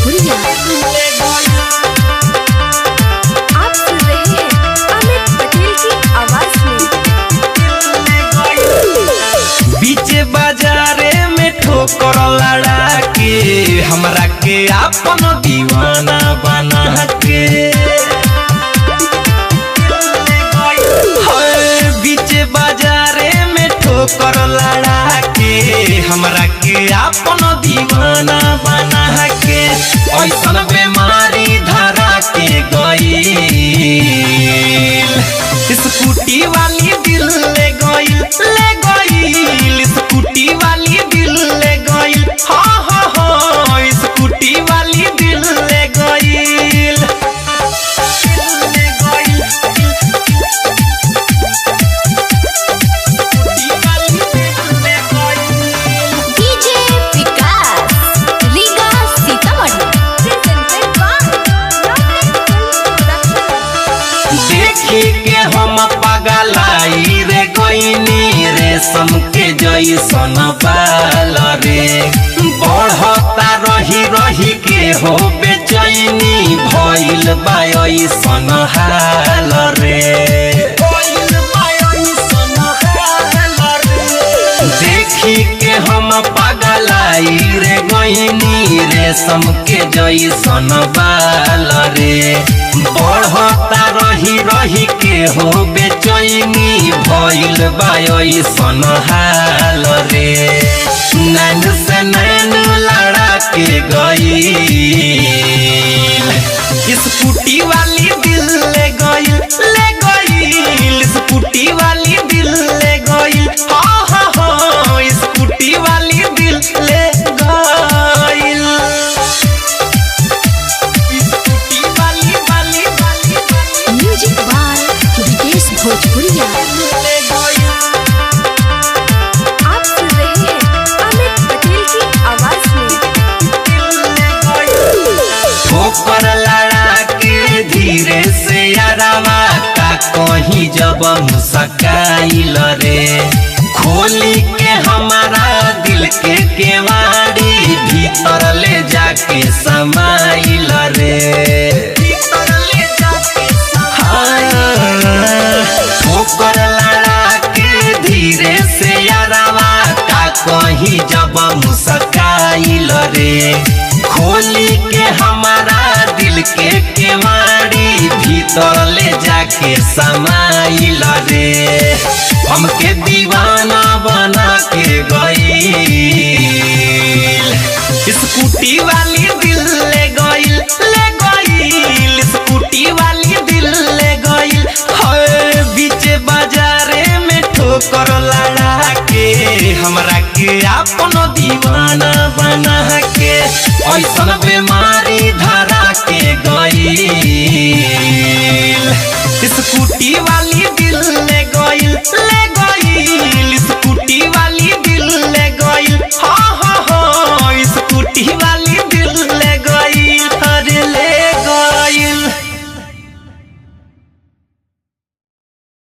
भोजपुरिया। आप सुन रहे हैं अमित पटेल की आवाज में। बीच बाजारे में ठोकर लड़ा के हमरा के अपन दीवाना बना के, बीच बाजारे में ठोकर लड़ा के हमरा के अपन दीवाना बना के, ऐसन बीमारी धरा के गईल, स्कूटी वाली दिल ले गईल, स्कूटी वाली दिल ले गईल, हाँ हाँ हाँ स्कूटी वाली दिल ले गईल। डीजे विकास रीगा सीतामढ़ी। देखी के हम पगलाई रे गईनी रेशम के जैसन बाल रे, बढ़ता रही रही के हो बेचैनी भइल बा ऐसन हाल रे। देखी के हम पगलाई रे गईनी रेशम के जैसन बाल रे, बढ़ता रही रही के हो बेचैनी भइल बा ऐसन हाल रे। नैन से नैन लड़ा के गईल, स्कूटी वाली दिल ले गईल, स्कूटी वाली दिल ले गईल, हाँ हाँ हाँ स्कूटी वाली दिल ले गईल। म्यूजिक बाय विदेश भोजपुरिया। आप सुन रहे हैं अमित पटेल की आवाज में। ठोकर लड़ा के धीरे से यारवा का कहीं जब मुस्काइल रे, खोली के हमारा दिल के केवाड़ी भीतर ले जाके समाइल रे। ठोकर लड़ा के धीरे से यारवा का कहीं जब मुस्काइल रे, खोली के हमारा दिल के केवाड़ी भीतर ले जाके समाइल रे। हमके दीवाना बना के गईल, स्कूटी वाली दिल ले गईल, स्कूटी वाली दिल ले गईल। बीच बाजारे में ठोकर लड़ा के हमरा के अपन दीवाना बना के, ऐसन बीमारी धरा के गईल, स्कूटी वाली दिल ले गईल।